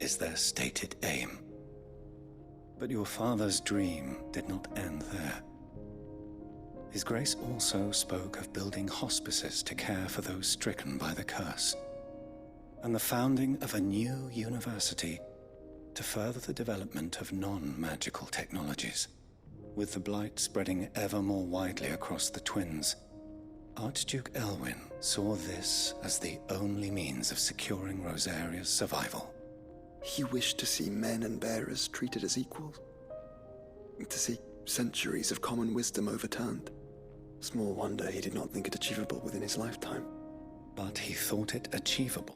is their stated aim. But your father's dream did not end there. His Grace also spoke of building hospices to care for those stricken by the curse, and the founding of a new university to further the development of non-magical technologies. With the blight spreading ever more widely across the twins, Archduke Elwyn saw this as the only means of securing Rosaria's survival. He wished to see men and bearers treated as equals, to see centuries of common wisdom overturned. Small wonder he did not think it achievable within his lifetime. But he thought it achievable.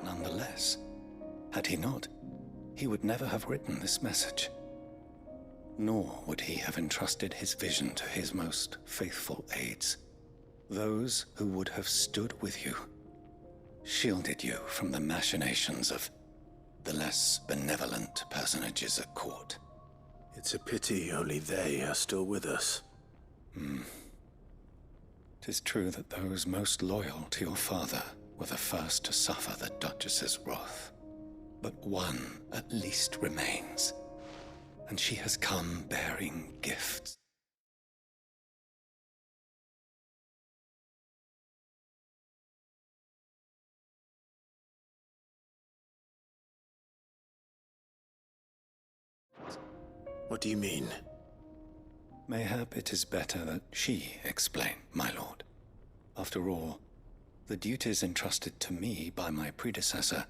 Nonetheless, had he not, he would never have written this message. Nor would he have entrusted his vision to his most faithful aides, those who would have stood with you, shielded you from the machinations of the less benevolent personages at court. It's a pity only they are still with us. 'Tis true that those most loyal to your father were the first to suffer the Duchess's wrath. But one at least remains, and she has come bearing gifts. What do you mean? Mayhap it is better that she explain, my lord. After all, the duties entrusted to me by my predecessor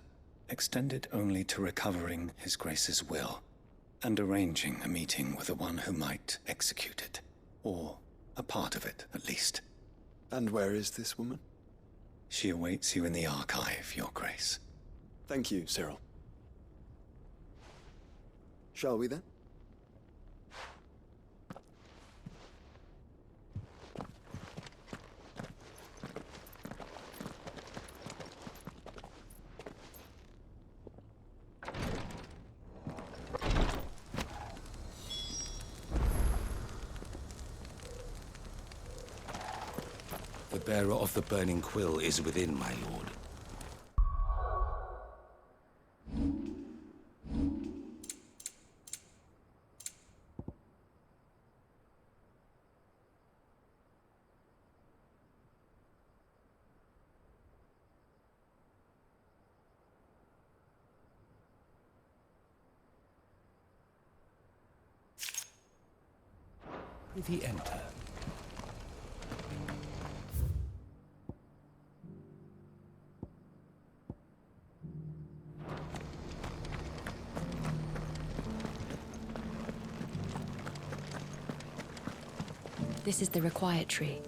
extended only to recovering His Grace's will and arranging a meeting with the one who might execute it, or a part of it at least. And where is this woman? She awaits you in the archive, Your Grace. Thank you, Cyril. Shall we then? The bearer of the burning quill is within, my lord. Prithee enter. This is the Requietry,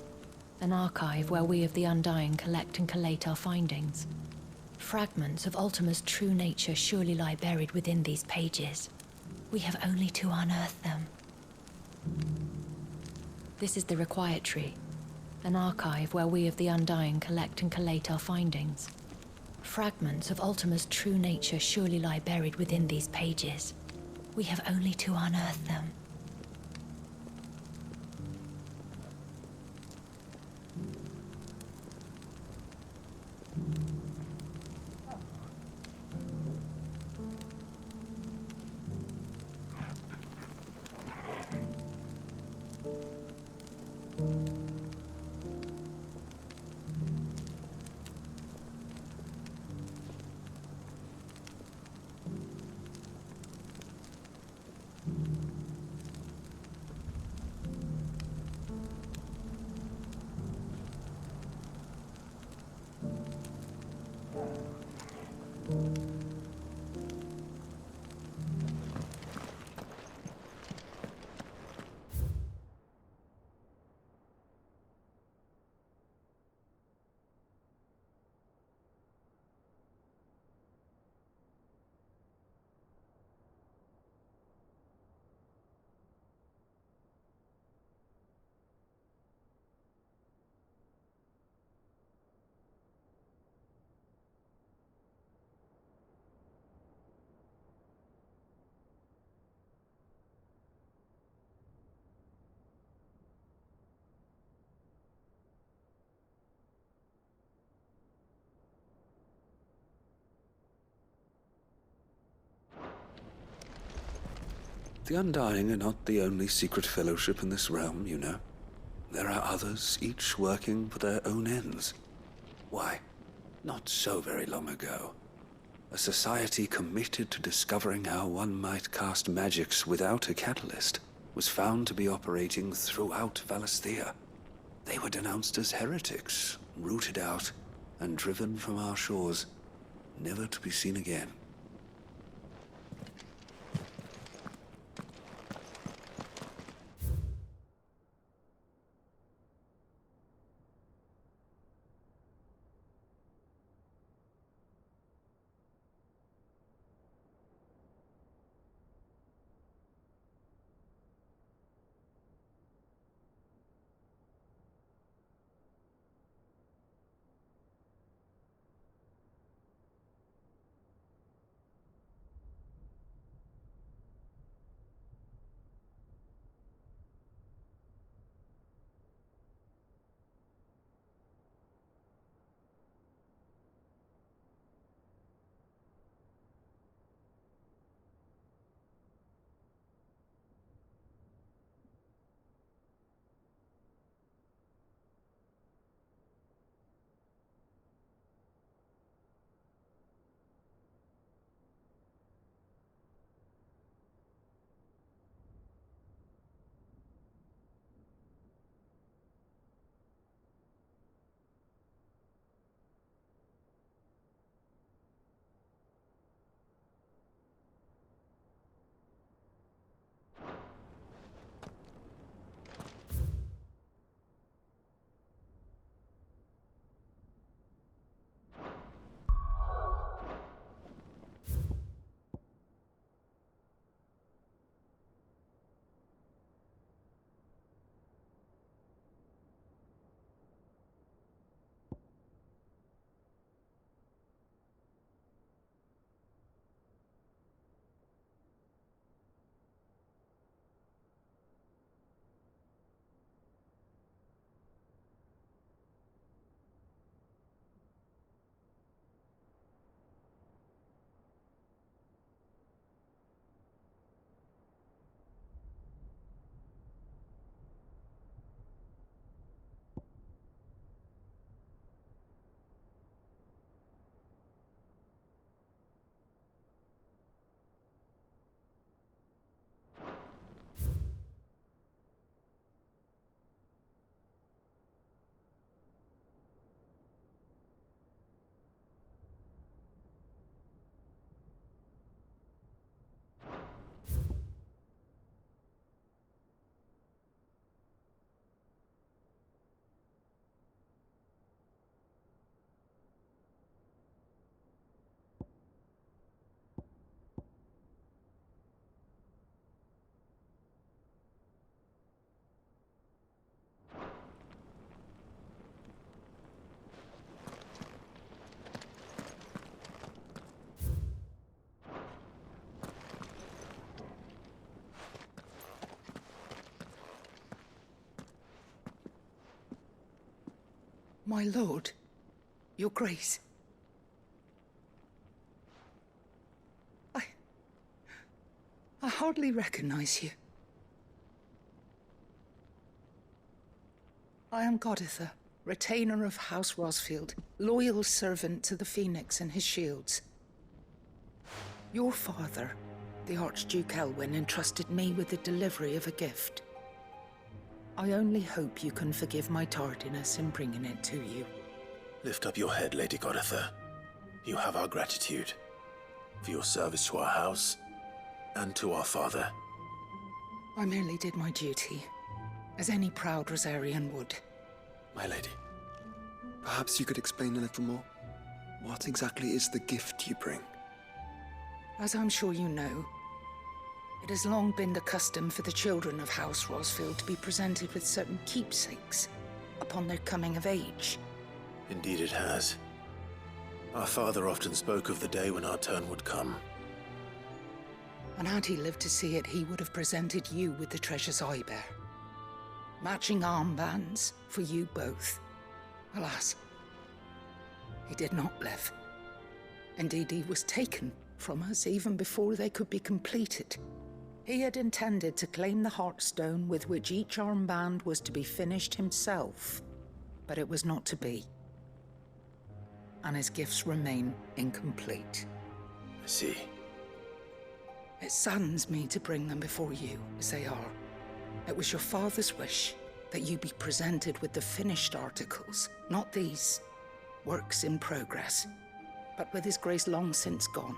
an archive where we of the Undying collect and collate our findings. Fragments of Ultima's true nature surely lie buried within these pages. We have only to unearth them. This is the Requietry, an archive where we of the Undying collect and collate our findings. Fragments of Ultima's true nature surely lie buried within these pages. We have only to unearth them. The Undying are not the only secret fellowship in this realm, you know. There are others, each working for their own ends. Why, not so very long ago, a society committed to discovering how one might cast magics without a catalyst was found to be operating throughout Valisthea. They were denounced as heretics, rooted out, and driven from our shores, never to be seen again. My lord, your grace. I hardly recognize you. I am Goditha, retainer of House Rosfield, loyal servant to the Phoenix and his shields. Your father, the Archduke Elwyn, entrusted me with the delivery of a gift. I only hope you can forgive my tardiness in bringing it to you. Lift up your head, Lady Goditha. You have our gratitude for your service to our house and to our father. I merely did my duty, as any proud Rosarian would. My lady, perhaps you could explain a little more? What exactly is the gift you bring? As I'm sure you know, it has long been the custom for the children of House Rosfield to be presented with certain keepsakes upon their coming of age. Indeed it has. Our father often spoke of the day when our turn would come. And had he lived to see it, he would have presented you with the treasures I bear. Matching armbands for you both. Alas, he did not live. Indeed, he was taken from us even before they could be completed. He had intended to claim the Heartstone with which each armband was to be finished himself, but it was not to be. And his gifts remain incomplete. I see. It saddens me to bring them before you, as they are. It was your father's wish that you be presented with the finished articles, not these works in progress. But with his grace long since gone,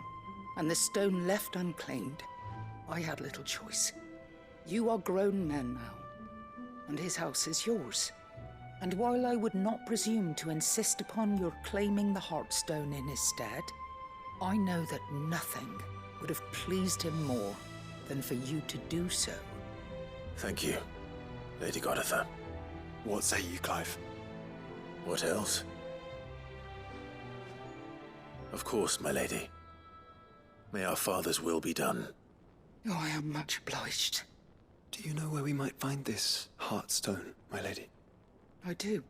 and the stone left unclaimed, I had little choice. You are grown men now, and his house is yours. And while I would not presume to insist upon your claiming the Heartstone in his stead, I know that nothing would have pleased him more than for you to do so. Thank you, Lady Goditha. What say you, Clive? What else? Of course, my lady. May our father's will be done. Oh, I am much obliged. Do you know where we might find this Heartstone, my lady? I do.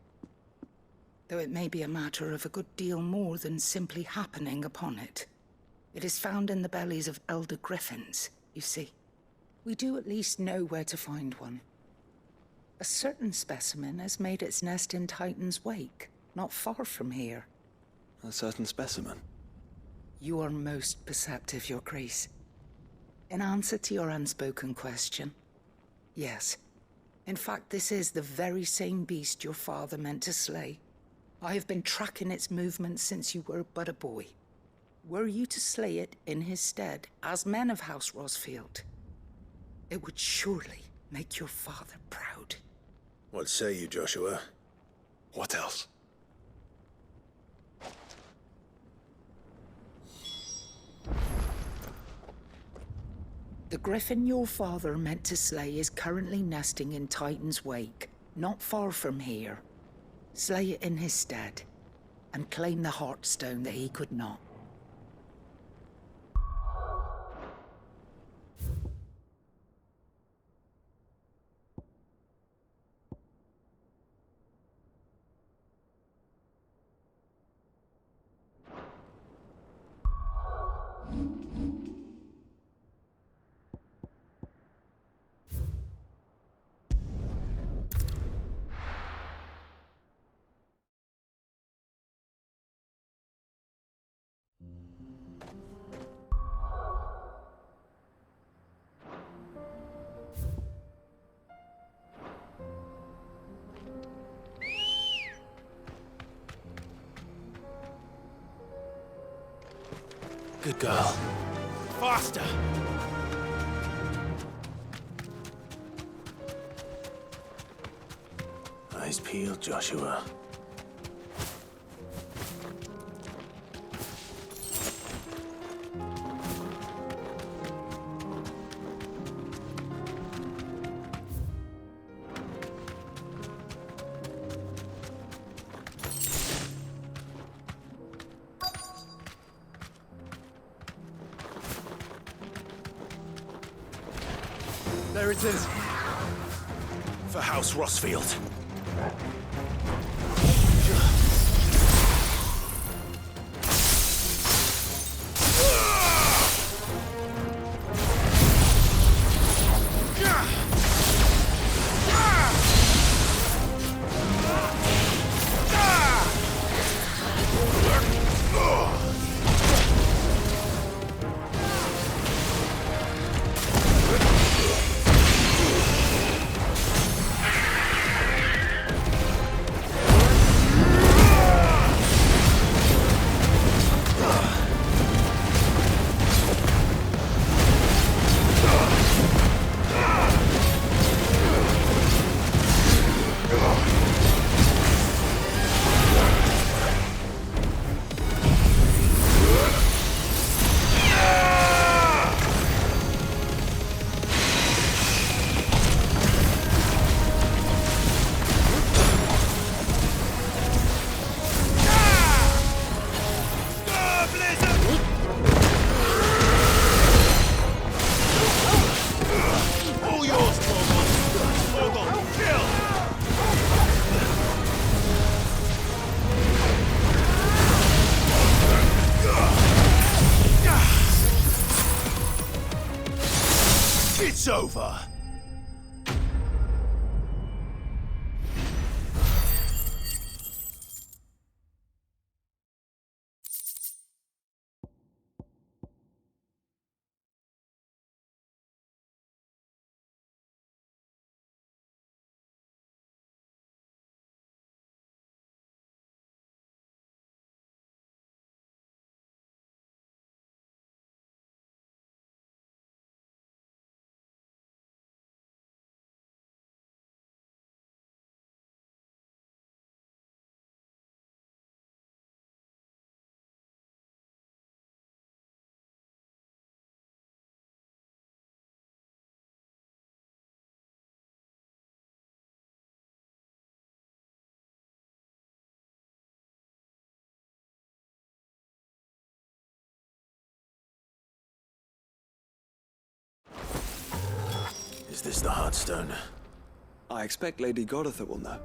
Though it may be a matter of a good deal more than simply happening upon it. It is found in the bellies of elder griffins, you see. We do at least know where to find one. A certain specimen has made its nest in Titan's Wake, not far from here. A certain specimen? You are most perceptive, Your Grace. In answer to your unspoken question, yes. In fact, this is the very same beast your father meant to slay. I have been tracking its movements since you were but a boy. Were you to slay it in his stead, as men of House Rosfield, it would surely make your father proud. What say you, Joshua? What else? The griffin your father meant to slay is currently nesting in Titan's Wake, not far from here. Slay it in his stead, and claim the Heartstone that he could not. Good girl. Faster! Eyes peeled, Joshua. There it is. For House Rosfield. It's over. Is this the Heartstone? I expect Lady Goditha will know.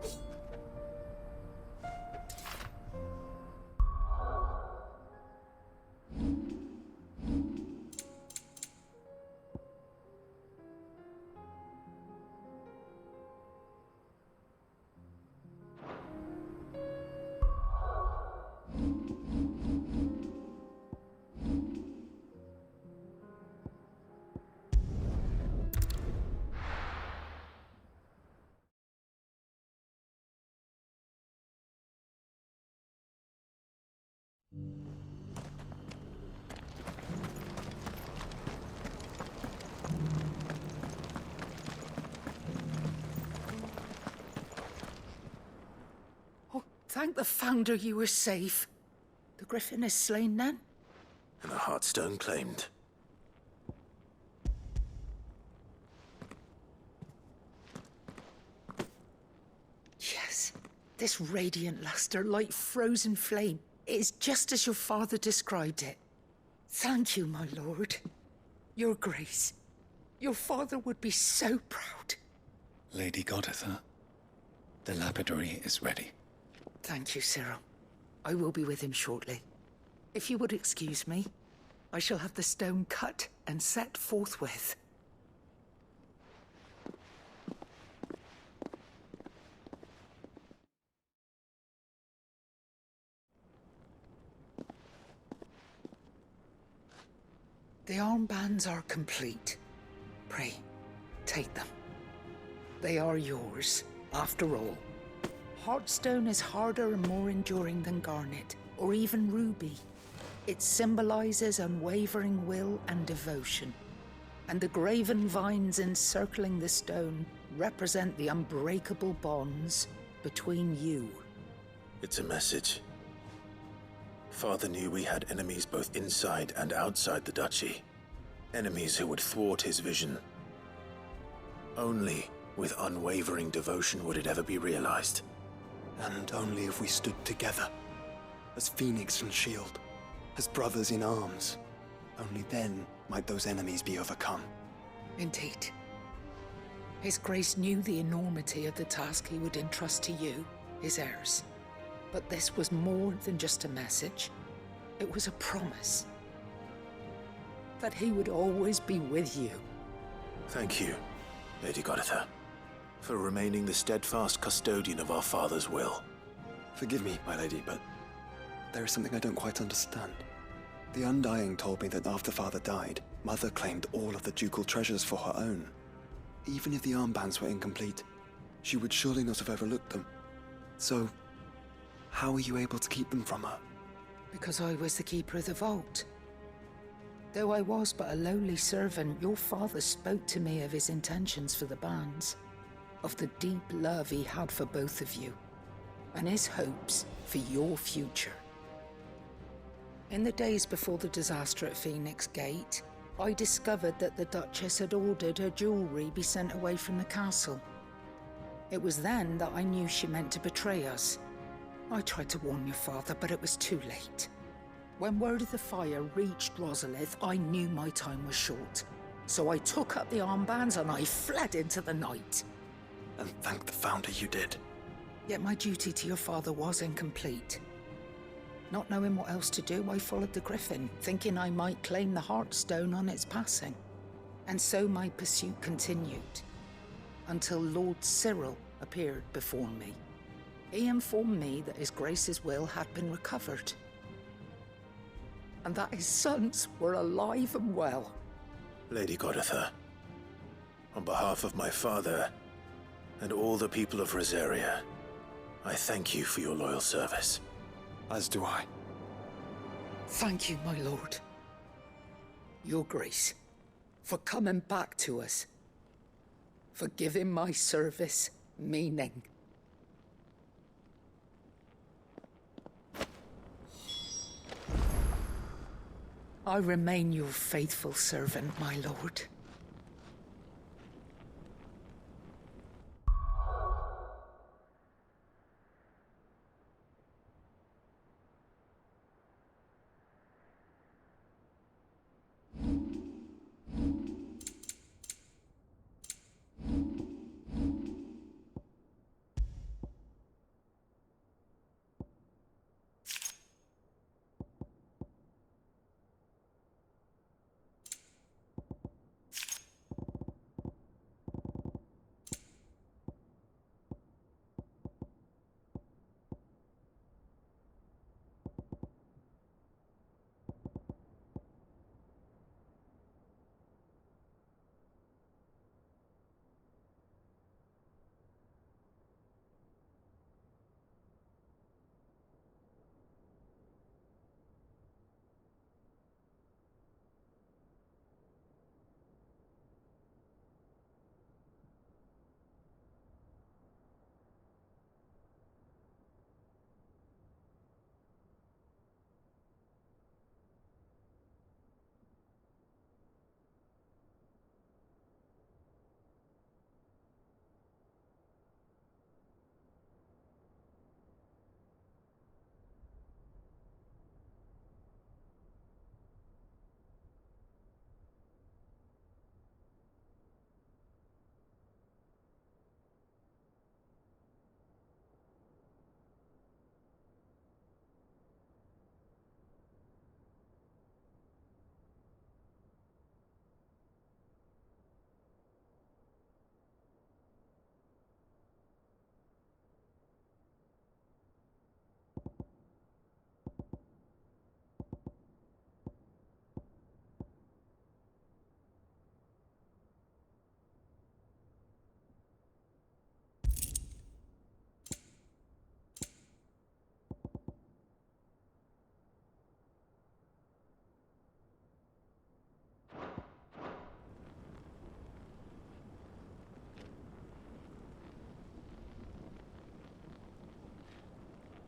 Thank the Founder you were safe. The Griffin is slain then? And the Heartstone claimed. Yes. This radiant luster, like frozen flame. It is just as your father described it. Thank you, my lord. Your Grace. Your father would be so proud. Lady Goditha, the lapidary is ready. Thank you, Cyril. I will be with him shortly. If you would excuse me, I shall have the stone cut and set forthwith. The armbands are complete. Pray, take them. They are yours, after all. Heartstone is harder and more enduring than garnet, or even ruby. It symbolizes unwavering will and devotion. And the graven vines encircling the stone represent the unbreakable bonds between you. It's a message. Father knew we had enemies both inside and outside the duchy. Enemies who would thwart his vision. Only with unwavering devotion would it ever be realized. And only if we stood together, as Phoenix and Shield, as brothers in arms, only then might those enemies be overcome. Indeed. His Grace knew the enormity of the task he would entrust to you, his heirs. But this was more than just a message. It was a promise. That he would always be with you. Thank you, Lady Goditha, for remaining the steadfast custodian of our father's will. Forgive me, my lady, but there is something I don't quite understand. The Undying told me that after Father died, Mother claimed all of the ducal treasures for her own. Even if the armbands were incomplete, she would surely not have overlooked them. So, how were you able to keep them from her? Because I was the keeper of the vault. Though I was but a lowly servant, your father spoke to me of his intentions for the bands, of the deep love he had for both of you, and his hopes for your future. In the days before the disaster at Phoenix Gate, I discovered that the Duchess had ordered her jewelry be sent away from the castle. It was then that I knew she meant to betray us. I tried to warn your father, but it was too late. When word of the fire reached Rosalith, I knew my time was short. So I took up the armbands and I fled into the night. And thank the Founder you did. Yet my duty to your father was incomplete. Not knowing what else to do, I followed the Griffin, thinking I might claim the Heartstone on its passing. And so my pursuit continued, until Lord Cyril appeared before me. He informed me that His Grace's will had been recovered, and that his sons were alive and well. Lady Goditha, on behalf of my father and all the people of Rosaria, I thank you for your loyal service. As do I. Thank you, my lord. Your Grace, for coming back to us, for giving my service meaning. I remain your faithful servant, my lord.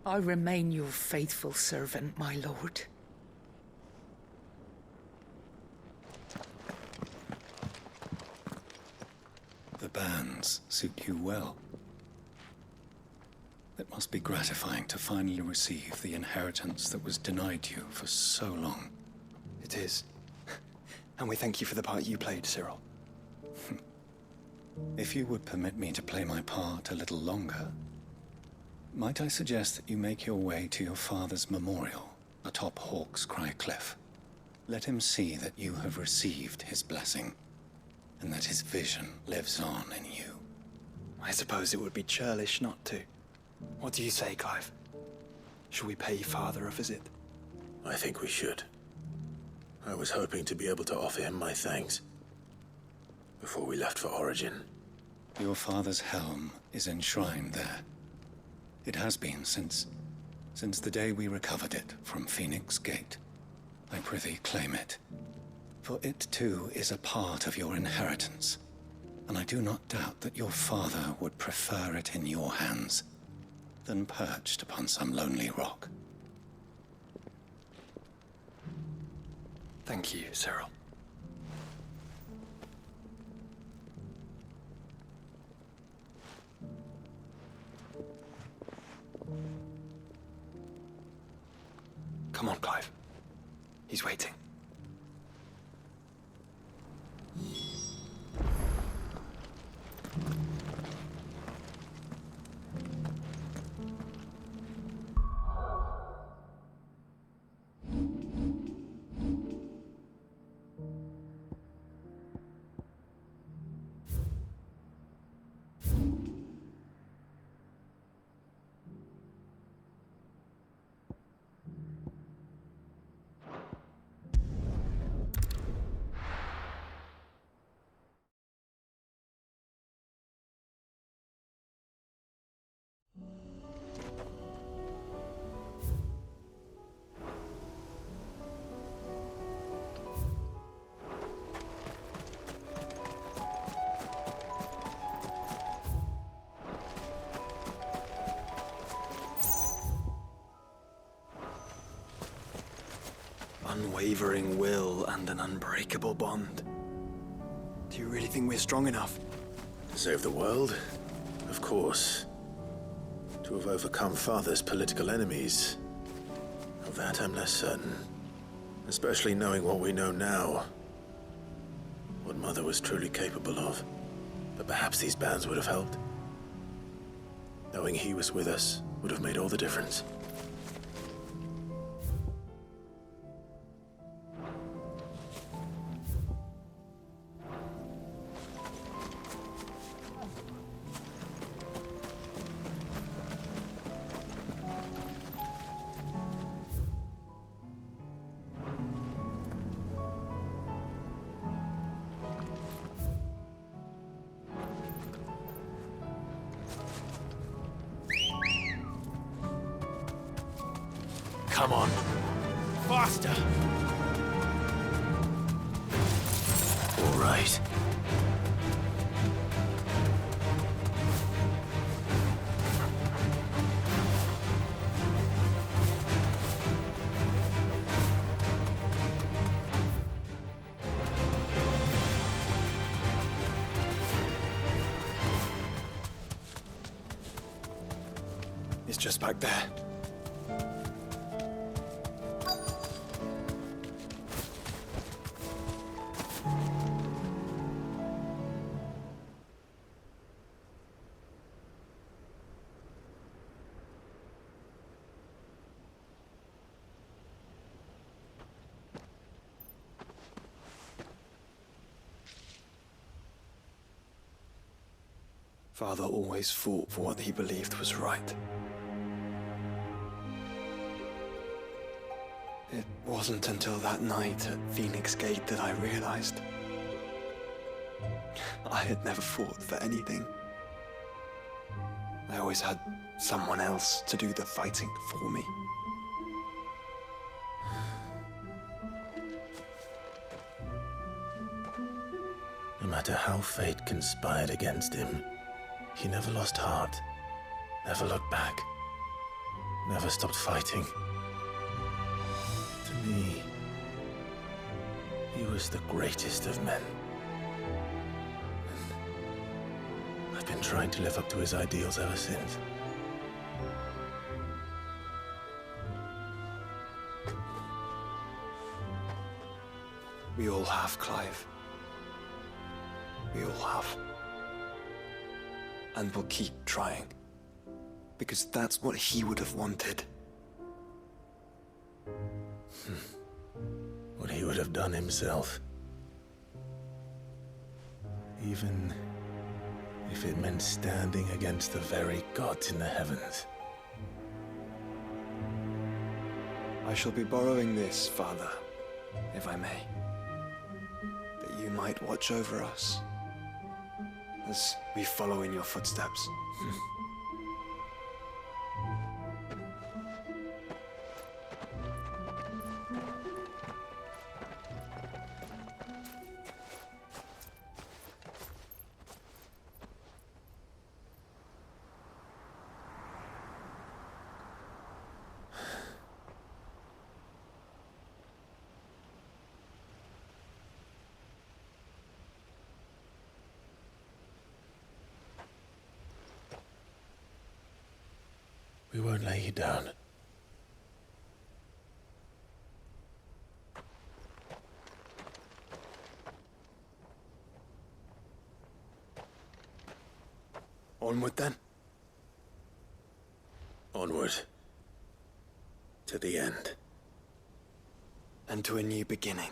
I remain your faithful servant, my lord. The bands suit you well. It must be gratifying to finally receive the inheritance that was denied you for so long. It is. And we thank you for the part you played, Cyril. If you would permit me to play my part a little longer, might I suggest that you make your way to your father's memorial atop Hawk's Cry Cliff? Let him see that you have received his blessing, and that his vision lives on in you. I suppose it would be churlish not to. What do you say, Clive? Shall we pay father a visit? I think we should. I was hoping to be able to offer him my thanks before we left for Origin. Your father's helm is enshrined there. It has been since the day we recovered it from Phoenix Gate. I prithee claim it, for it too is a part of your inheritance, and I do not doubt that your father would prefer it in your hands than perched upon some lonely rock. Thank you, Cyril. Come on, Clive. He's waiting. unwavering will and an unbreakable bond. Do you really think we're strong enough? To save the world? Of course. To have overcome Father's political enemies? Of that I'm less certain. Especially knowing what we know now. What Mother was truly capable of. But perhaps these bands would have helped. Knowing he was with us would have made all the difference. Come on. Faster! All right. It's just back there. Father always fought for what he believed was right. It wasn't until that night at Phoenix Gate that I realized I had never fought for anything. I always had someone else to do the fighting for me. No matter how fate conspired against him, he never lost heart, never looked back, never stopped fighting. To me, he was the greatest of men. And I've been trying to live up to his ideals ever since. We all have, Clive. We all have. And we'll keep trying. Because that's what he would have wanted. What he would have done himself. Even if it meant standing against the very gods in the heavens. I shall be borrowing this, Father, if I may. That you might watch over us as we follow in your footsteps. We won't lay you down. Onward then. Onward. To the end. And to a new beginning.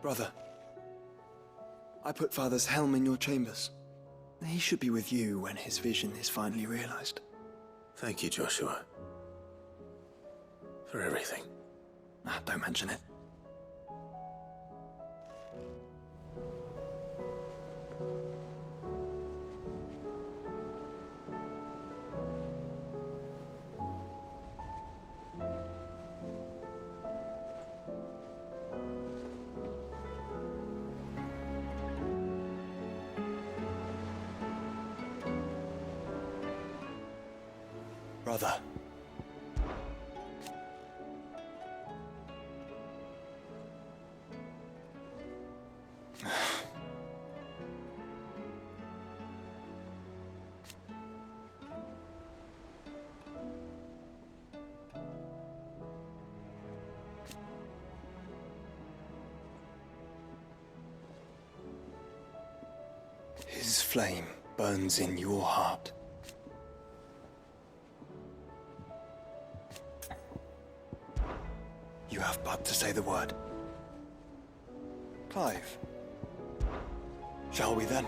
Brother, I put Father's helm in your chambers. He should be with you when his vision is finally realized. Thank you, Joshua. For everything. Ah, don't mention it. Brother. His flame burns in your heart. You have but to say the word. Clive. Shall we then?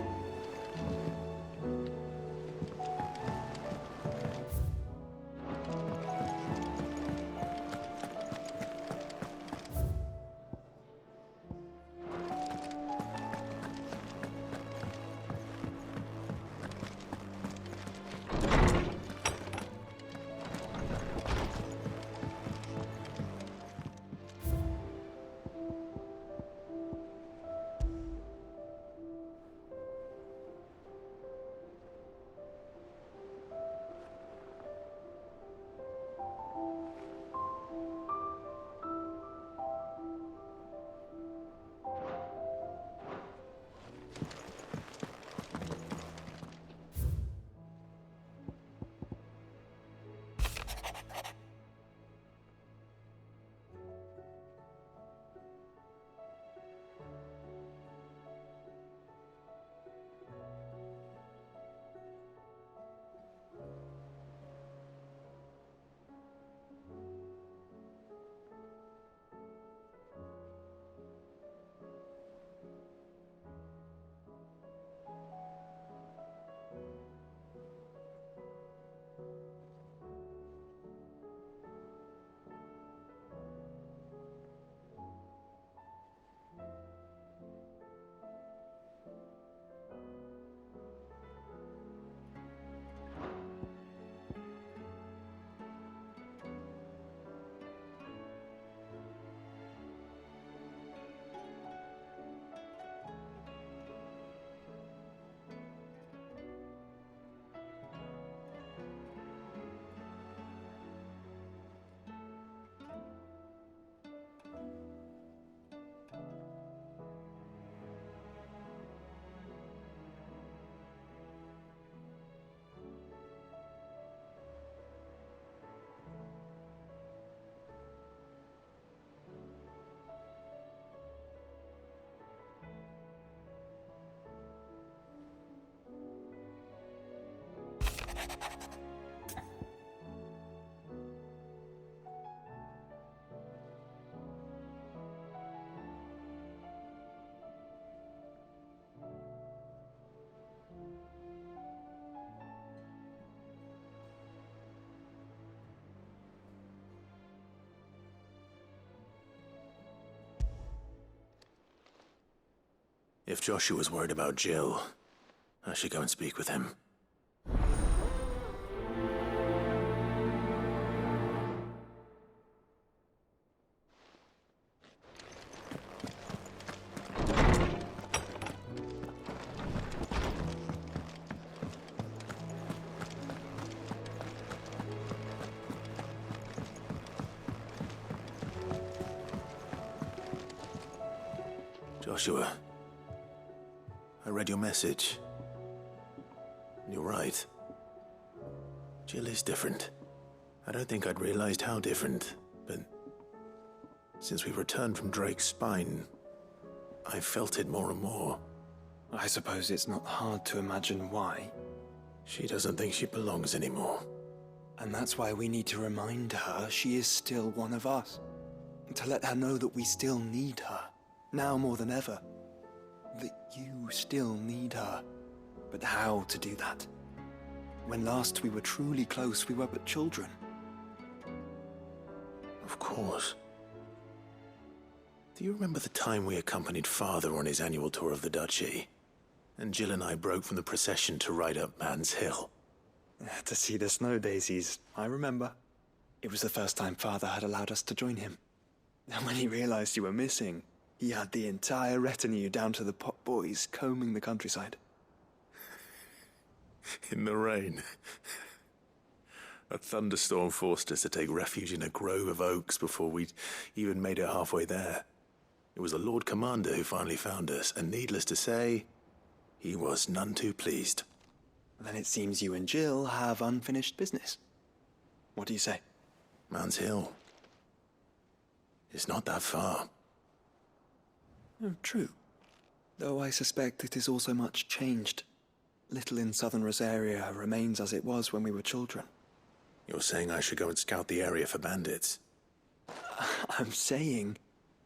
If Joshua's worried about Jill, I should go and speak with him. Joshua, I read your message. You're right. Jill is different. I don't think I'd realized how different, but since we returned from Drake's spine, I've felt it more and more. I suppose it's not hard to imagine why. She doesn't think she belongs anymore. And that's why we need to remind her she is still one of us. To let her know that we still need her. now more than ever, that you still need her. But how to do that? When last we were truly close, we were but children. Of course. Do you remember the time we accompanied Father on his annual tour of the Duchy? And Jill and I broke from the procession to ride up Man's Hill. To see the snow daisies, I remember. It was the first time Father had allowed us to join him. And when he realized you were missing, he had the entire retinue down to the pot boys combing the countryside. In the rain. A thunderstorm forced us to take refuge in a grove of oaks before we'd even made it halfway there. It was the Lord Commander who finally found us, and needless to say, he was none too pleased. Then it seems you and Jill have unfinished business. What do you say? Man's Hill. It's not that far. Oh, true. Though I suspect it is also much changed. Little in Southern Rosaria remains as it was when we were children. You're saying I should go and scout the area for bandits? I'm saying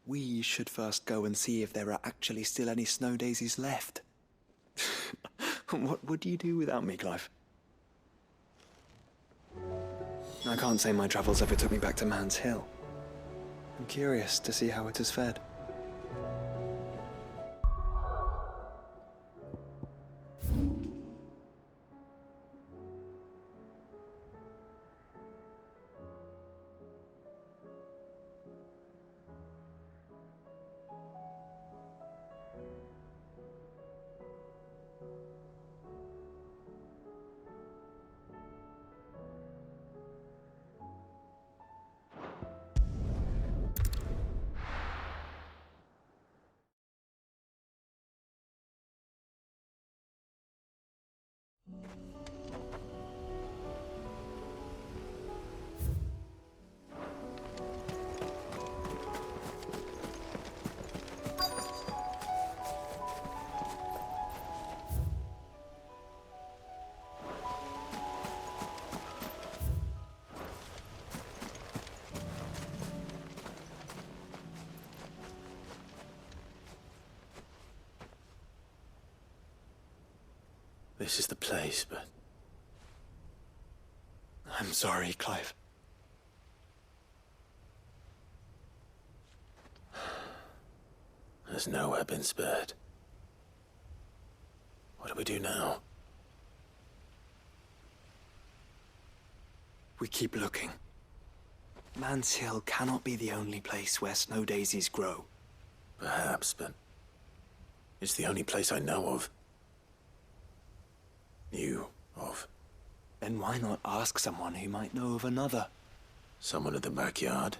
we should first go and see if there are actually still any snow daisies left. What would you do without me, Clive? I can't say my travels ever took me back to Man's Hill. I'm curious to see how it has fared. This is the place, but... I'm sorry, Clive. There's nowhere been spared. What do we do now? We keep looking. Man's Hill cannot be the only place where snow daisies grow. Perhaps, but... it's the only place I know of. Knew of. Then why not ask someone who might know of another? Someone at the backyard?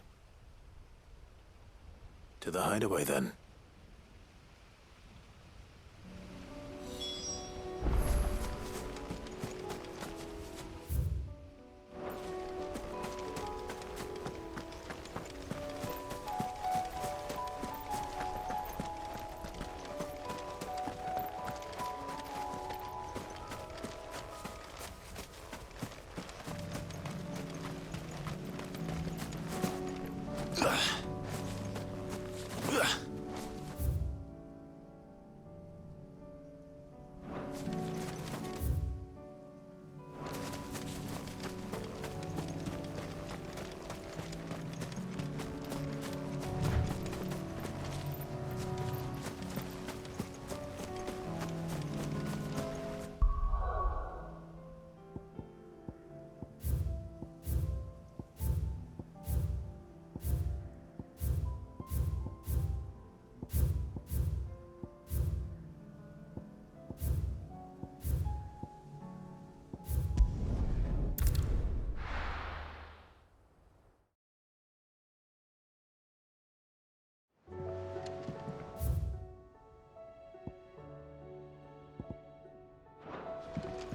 To the hideaway, then.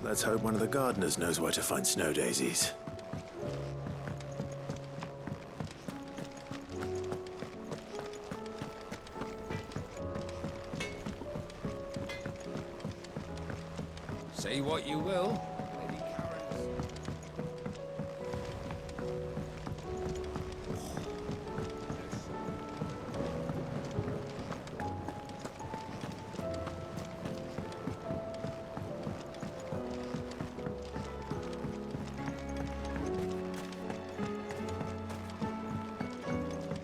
Let's hope one of the gardeners knows where to find snow daisies. Say what you will. Lady Karen's...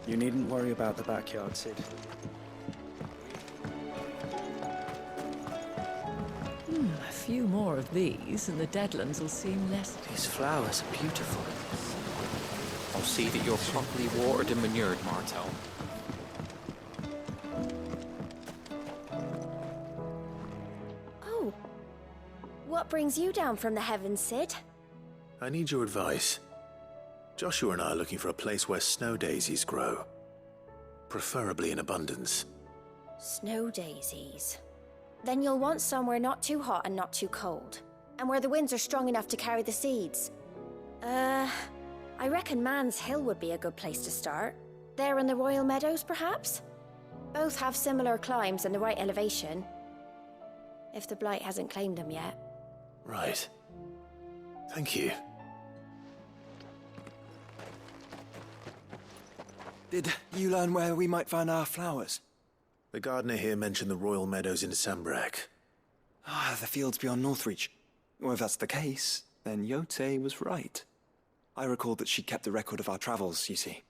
You needn't worry about the backyard, Sid. A few more of these, and the Deadlands will seem less... These flowers are beautiful. I'll see that you're properly watered and manured, Martel. Oh. What brings you down from the heavens, Sid? I need your advice. Joshua and I are looking for a place where snow daisies grow. Preferably in abundance. Snow daisies. Then you'll want somewhere not too hot and not too cold. And where the winds are strong enough to carry the seeds. I reckon Man's Hill would be a good place to start. There in the Royal Meadows, perhaps? Both have similar climbs and the right elevation. If the Blight hasn't claimed them yet. Right. Thank you. Did you learn where we might find our flowers? The gardener here mentioned the Royal Meadows in Sambrak. Ah, the fields beyond Northreach. Well, if that's the case, then Yote was right. I recalled that she kept the record of our travels, you see.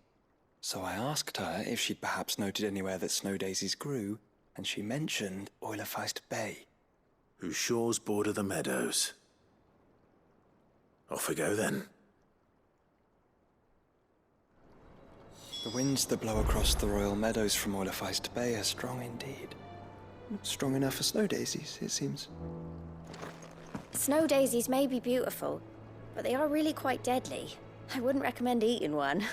So I asked her if she'd perhaps noted anywhere that snow daisies grew, and she mentioned Oilefeist Bay. Whose shores border the meadows. Off we go then. The winds that blow across the Royal Meadows from Oilefeist Bay are strong indeed. Strong enough for snow daisies, it seems. Snow daisies may be beautiful, but they are really quite deadly. I wouldn't recommend eating one.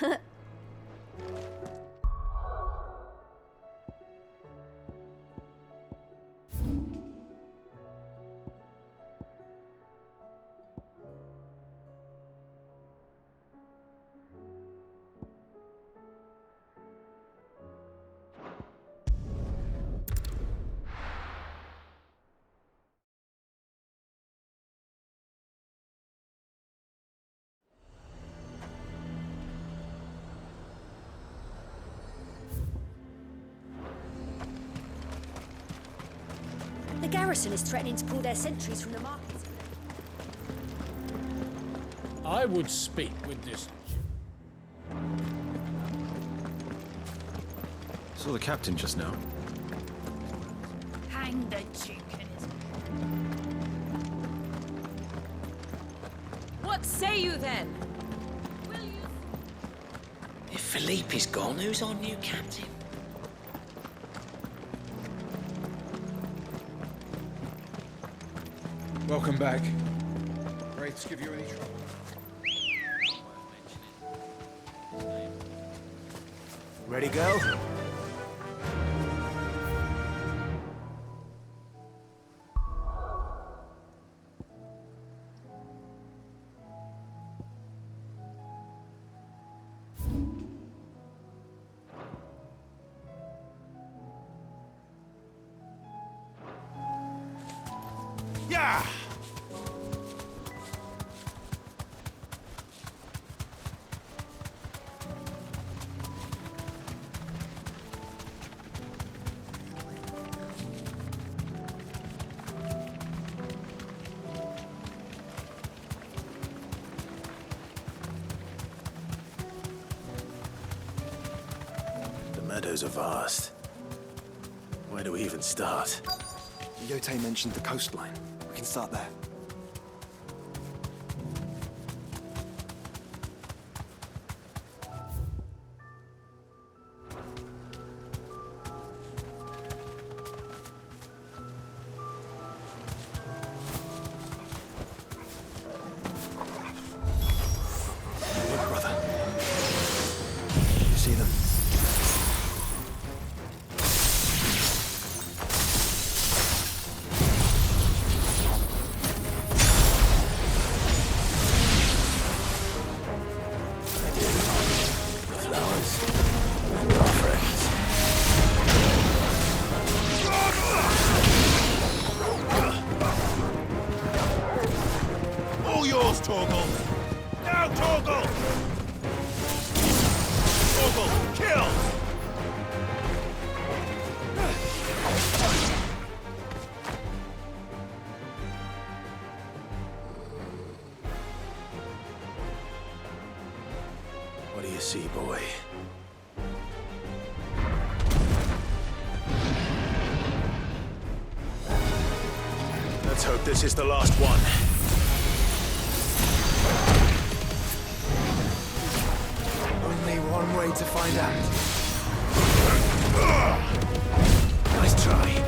The garrison is threatening to pull their sentries from the markets. I would speak with this. Saw the captain just now. Hang the chickens. What say you then? If Philippe's gone, who's our new captain? Welcome back. Wraiths give you any trouble? Ready, go? Yeah! The meadows are vast. Where do we even start? Yote mentioned the coastline. We can start there. Look, brother. You see them? All yours, Torgal! Now, Torgal! Torgal, kill! What do you see, boy? Let's hope this is the last one. Only one way to find out. Nice try.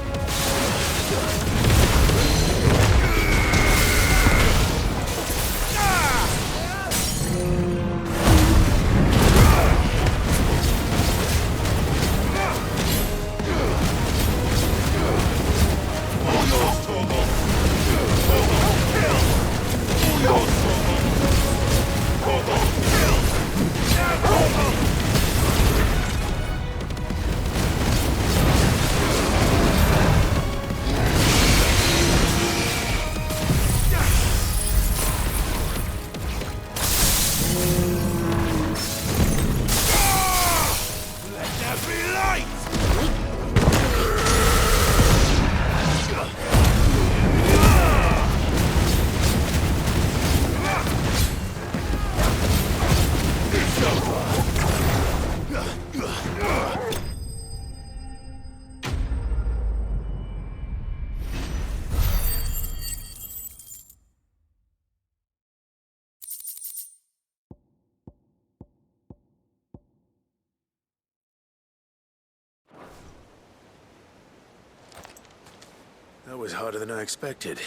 That was harder than I expected.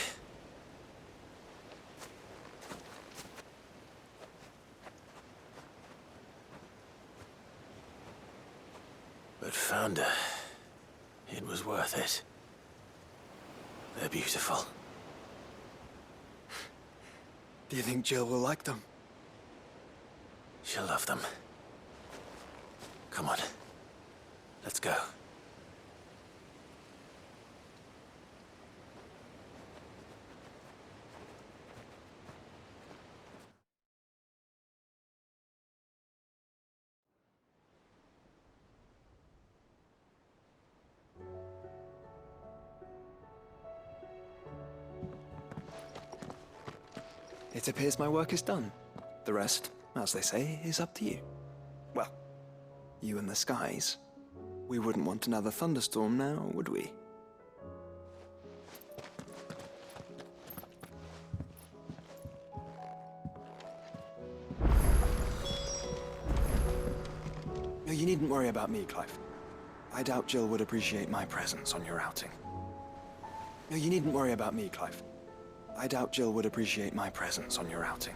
But found her. It was worth it. They're beautiful. Do you think Jill will like them? She'll love them. Come on. Let's go. It appears my work is done. The rest, as they say, is up to you. Well, you and the skies. We wouldn't want another thunderstorm now, would we? No, you needn't worry about me, Clive. I doubt Jill would appreciate my presence on your outing. No, you needn't worry about me, Clive. I doubt Jill would appreciate my presence on your outing.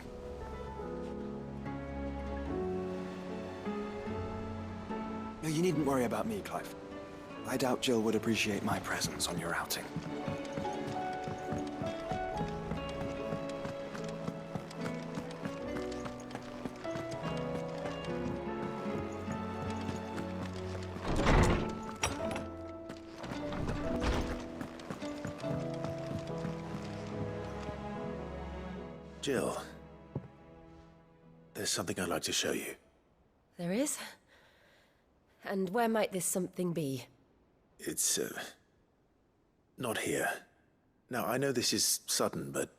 No, you needn't worry about me, Clive. I doubt Jill would appreciate my presence on your outing. Jill, there's something I'd like to show you. There is? And where might this something be? It's, not here. Now, I know this is sudden, but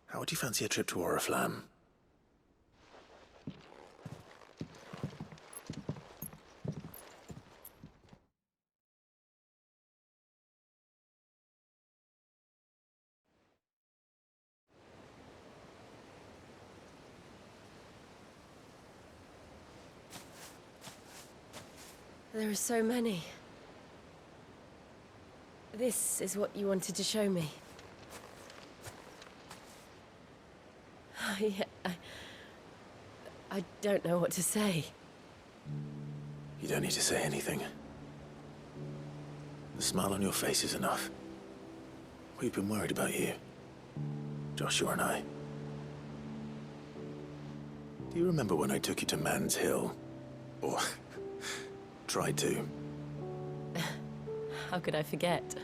how would you fancy a trip to Oriflamme? There are so many. This is what you wanted to show me. I don't know what to say. You don't need to say anything. The smile on your face is enough. We've been worried about you. Joshua and I. Do you remember when I took you to Man's Hill? Or tried to? How could I forget?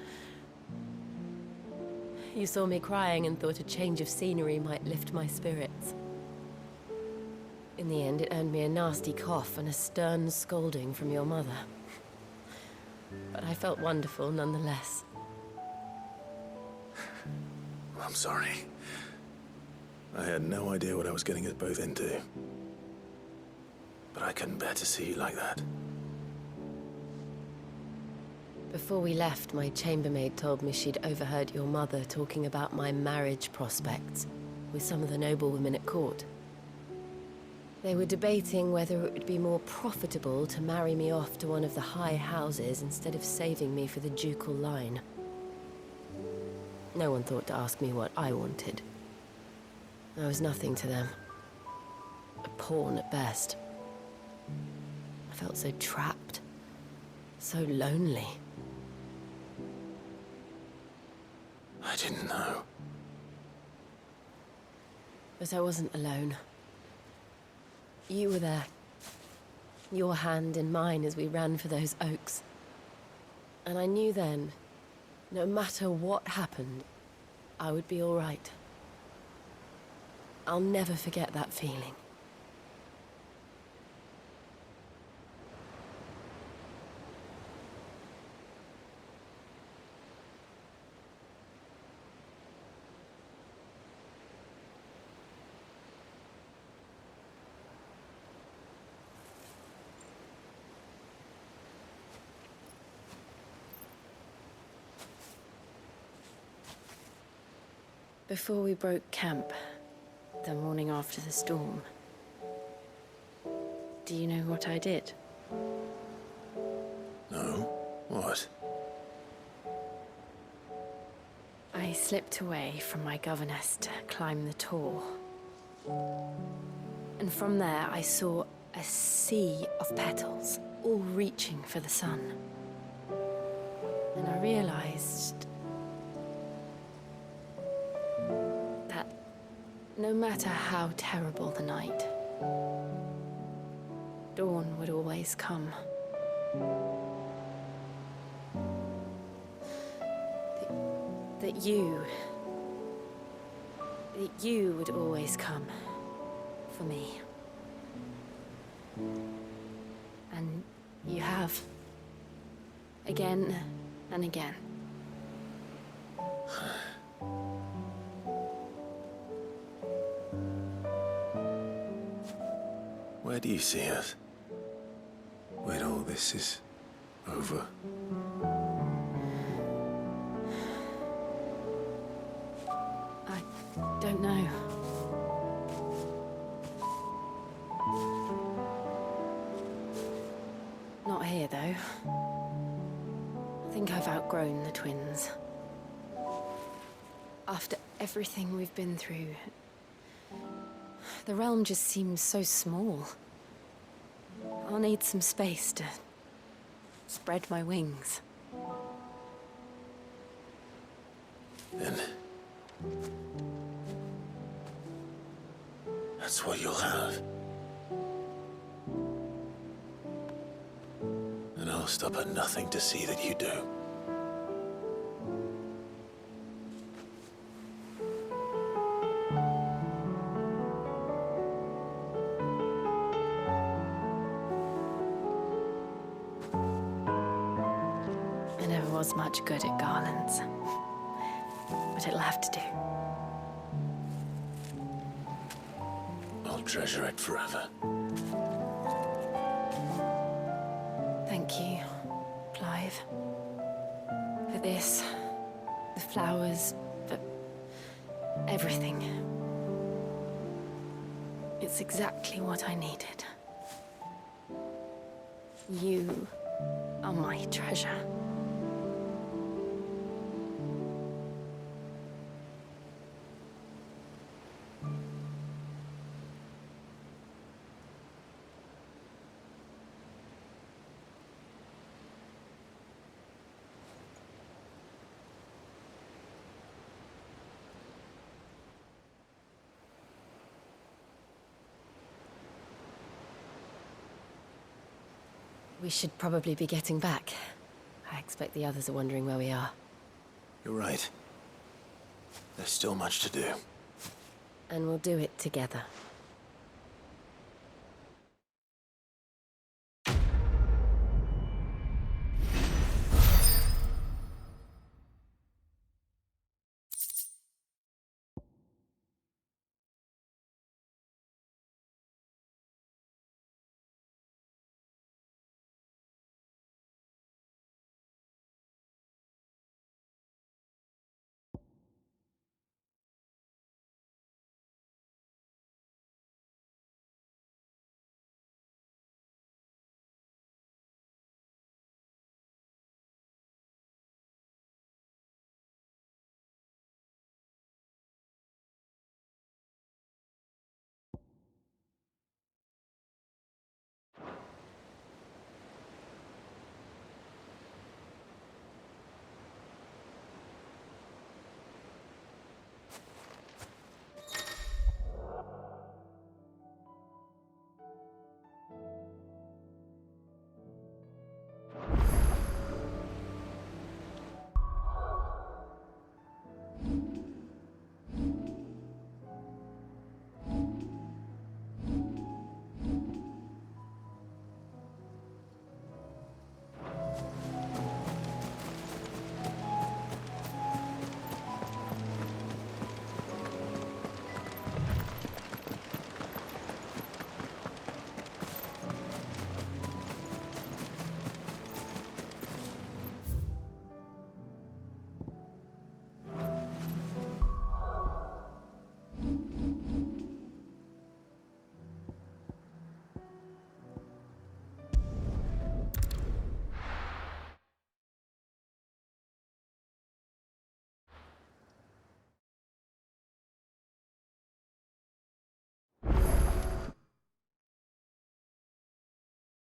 You saw me crying and thought a change of scenery might lift my spirits. In the end, it earned me a nasty cough and a stern scolding from your mother. But I felt wonderful nonetheless. I'm sorry. I had no idea what I was getting us both into. But I couldn't bear to see you like that. Before we left, my chambermaid told me she'd overheard your mother talking about my marriage prospects with some of the noblewomen at court. They were debating whether it would be more profitable to marry me off to one of the high houses instead of saving me for the ducal line. No one thought to ask me what I wanted. I was nothing to them. A pawn at best. I felt so trapped. So lonely. I didn't know. But I wasn't alone. You were there. Your hand in mine as we ran for those oaks. And I knew then, no matter what happened, I would be all right. I'll never forget that feeling. Before we broke camp, the morning after the storm, do you know what I did? No? What? I slipped away from my governess to climb the tor. And from there I saw a sea of petals, all reaching for the sun. And I realized that no matter how terrible the night, dawn would always come. That you would always come for me. And you have. Again and again. Where do you see us? When all this is over? I don't know. Not here, though. I think I've outgrown the twins. After everything we've been through, the realm just seems so small. I'll need some space to spread my wings. Then that's what you'll have. And I'll stop at nothing to see that you do. I never was much good at garlands, but it'll have to do. I'll treasure it forever. Thank you, Clive. For this, the flowers, for everything. It's exactly what I needed. You are my treasure. We should probably be getting back. I expect the others are wondering where we are. You're right. There's still much to do. And we'll do it together.